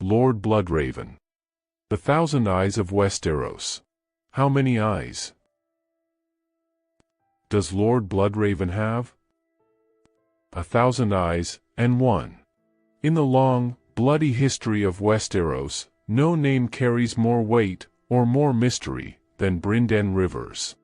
Lord Bloodraven. The 1,000 Eyes of Westeros. How many eyes does Lord Bloodraven have? 1,000 eyes, and one. In the long, bloody history of Westeros, no name carries more weight, or more mystery, than Brynden Rivers.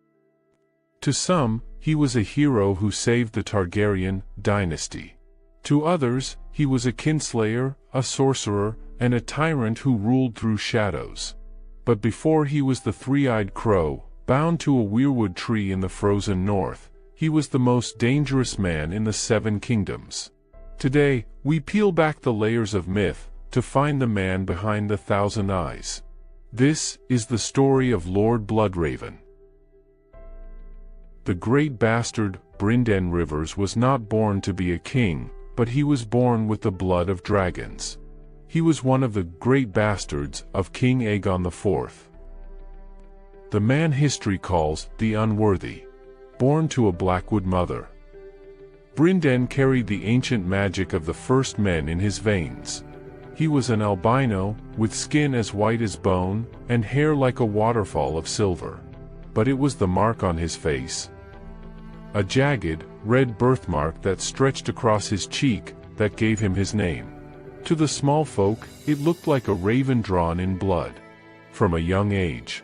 To some, he was a hero who saved the Targaryen dynasty. To others, he was a kinslayer, a sorcerer, and a tyrant who ruled through shadows. But before he was the three-eyed crow, bound to a weirwood tree in the frozen north, he was the most dangerous man in the Seven Kingdoms. Today, we peel back the layers of myth to find the man behind the 1,000 eyes. This is the story of Lord Bloodraven. The great bastard, Brynden Rivers, was not born to be a king, but he was born with the blood of dragons. He was one of the great bastards of King Aegon IV. The man history calls the unworthy. Born to a Blackwood mother, Brynden carried the ancient magic of the first men in his veins. He was an albino, with skin as white as bone, and hair like a waterfall of silver. But it was the mark on his face, a jagged, red birthmark that stretched across his cheek, that gave him his name. To the small folk, it looked like a raven drawn in blood. From a young age,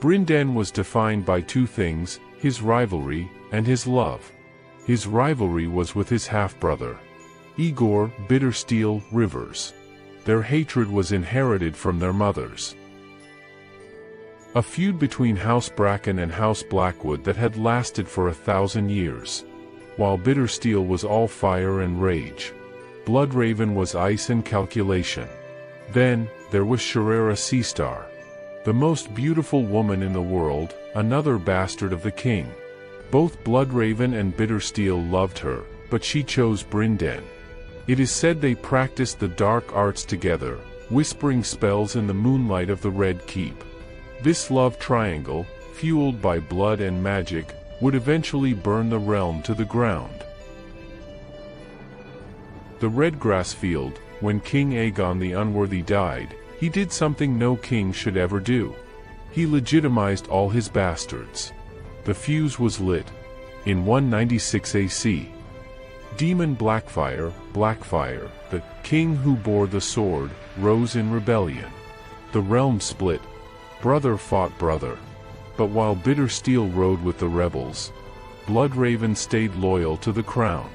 Brynden was defined by two things: his rivalry and his love. His rivalry was with his half-brother, Igor Bittersteel Rivers. Their hatred was inherited from their mothers. A feud between House Bracken and House Blackwood that had lasted for 1,000 years. While Bittersteel was all fire and rage, Bloodraven was ice and calculation. Then, there was Sorcerer Seastar, the most beautiful woman in the world, another bastard of the king. Both Bloodraven and Bittersteel loved her, but she chose Brynden. It is said they practiced the dark arts together, whispering spells in the moonlight of the Red Keep. This love triangle, fueled by blood and magic, would eventually burn the realm to the ground. The Redgrass field, when King Aegon the Unworthy died, he did something no king should ever do. He legitimized all his bastards. The fuse was lit. In 196 AC, Demon Blackfyre, the king who bore the sword, rose in rebellion. The realm split. Brother fought brother. But while Bittersteel rode with the rebels, Bloodraven stayed loyal to the crown.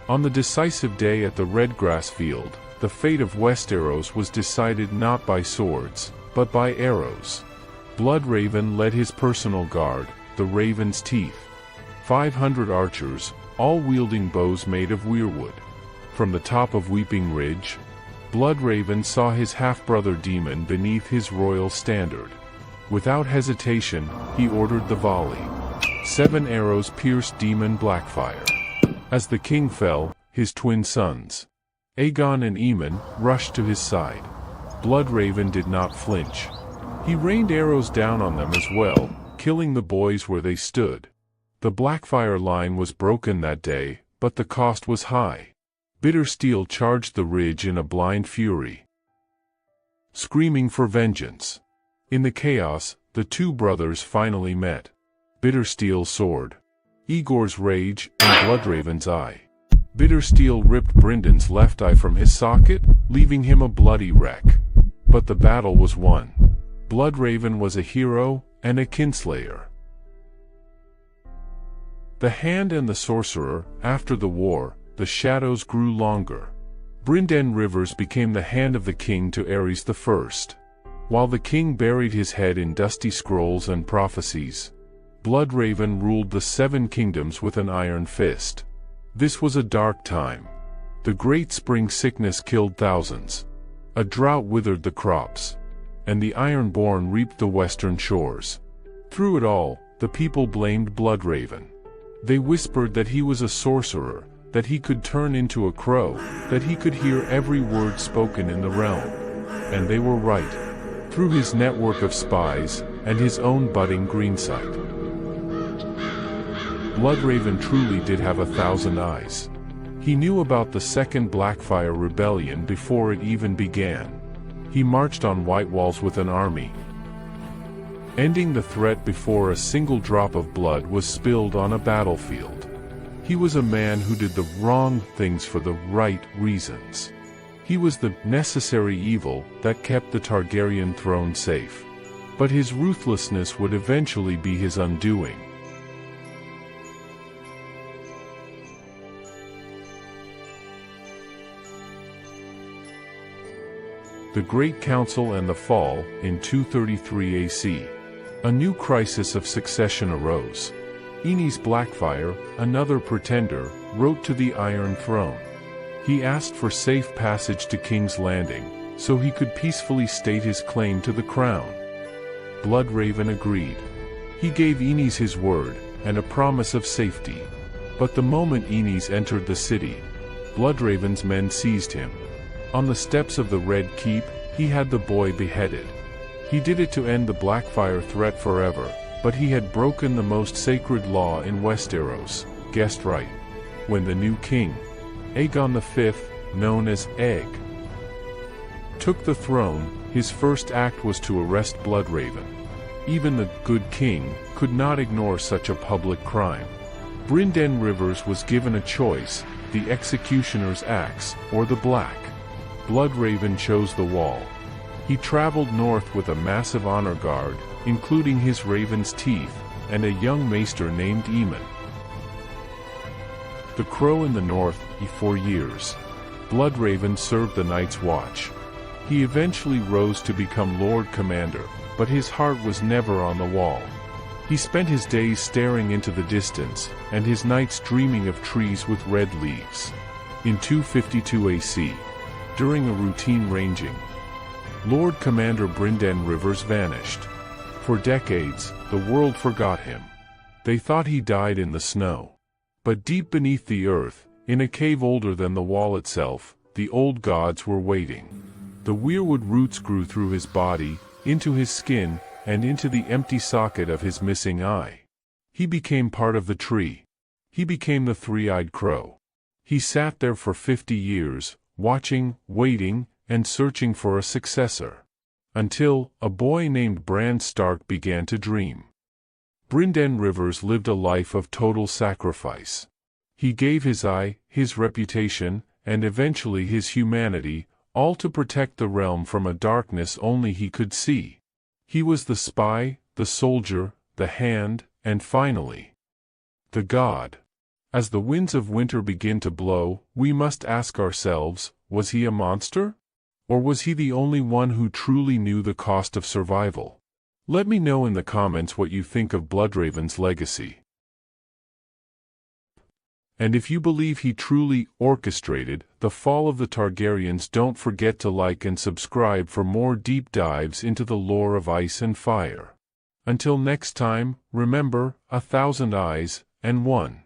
On the decisive day at the Redgrass field, the fate of Westeros was decided not by swords, but by arrows. Bloodraven led his personal guard, the Raven's Teeth. 500 archers, all wielding bows made of weirwood. From the top of Weeping Ridge, Bloodraven saw his half-brother Demon beneath his royal standard. Without hesitation, he ordered the volley. 7 arrows pierced Demon Blackfyre. As the king fell, his twin sons, Aegon and Aemon, rushed to his side. Bloodraven did not flinch. He rained arrows down on them as well, killing the boys where they stood. The Blackfyre line was broken that day, but the cost was high. Bittersteel charged the ridge in a blind fury, screaming for vengeance. In the chaos, the two brothers finally met. Bittersteel soared. Igor's rage, and Bloodraven's eye. Bittersteel ripped Brynden's left eye from his socket, leaving him a bloody wreck. But the battle was won. Bloodraven was a hero, and a kinslayer. The Hand and the Sorcerer. After the war, the shadows grew longer. Brynden Rivers became the hand of the king to Aenys I. While the king buried his head in dusty scrolls and prophecies, Bloodraven ruled the 7 kingdoms with an iron fist. This was a dark time. The great spring sickness killed thousands. A drought withered the crops, and the Ironborn reaped the western shores. Through it all, the people blamed Bloodraven. They whispered that he was a sorcerer, that he could turn into a crow, that he could hear every word spoken in the realm. And they were right. Through his network of spies, and his own budding greensight, Bloodraven truly did have 1,000 eyes. He knew about the Second Blackfyre Rebellion before it even began. He marched on White Walls with an army, ending the threat before a single drop of blood was spilled on a battlefield. He was a man who did the wrong things for the right reasons. He was the necessary evil that kept the Targaryen throne safe. But his ruthlessness would eventually be his undoing. The Great Council and the Fall, in 233 AC. A new crisis of succession arose. Aenys Blackfyre, another pretender, wrote to the Iron Throne. He asked for safe passage to King's Landing, so he could peacefully state his claim to the crown. Bloodraven agreed. He gave Aenys his word, and a promise of safety. But the moment Aenys entered the city, Bloodraven's men seized him. On the steps of the Red Keep, he had the boy beheaded. He did it to end the Blackfyre threat forever, but he had broken the most sacred law in Westeros, guessed right. When the new king, Aegon V, known as Egg, took the throne, his first act was to arrest Bloodraven. Even the good king could not ignore such a public crime. Brynden Rivers was given a choice, the executioner's axe, or the black. Bloodraven chose the wall. He traveled north with a massive honor guard, including his raven's teeth, and a young maester named Aemon. The Crow in the north, for years. Bloodraven served the Night's Watch. He eventually rose to become Lord Commander, but his heart was never on the wall. He spent his days staring into the distance, and his nights dreaming of trees with red leaves. In 252 AC, during a routine ranging, Lord Commander Brynden Rivers vanished. For decades, the world forgot him. They thought he died in the snow. But deep beneath the earth, in a cave older than the wall itself, the old gods were waiting. The weirwood roots grew through his body, into his skin, and into the empty socket of his missing eye. He became part of the tree. He became the three-eyed crow. He sat there for 50 years, watching, waiting, and searching for a successor. Until a boy named Bran Stark began to dream. Brynden Rivers lived a life of total sacrifice. He gave his eye, his reputation, and eventually his humanity, all to protect the realm from a darkness only he could see. He was the spy, the soldier, the hand, and finally, the god. As the winds of winter begin to blow, we must ask ourselves, was he a monster? Or was he the only one who truly knew the cost of survival? Let me know in the comments what you think of Bloodraven's legacy. And if you believe he truly orchestrated the fall of the Targaryens, don't forget to like and subscribe for more deep dives into the lore of ice and fire. Until next time, remember, 1,000 eyes and one.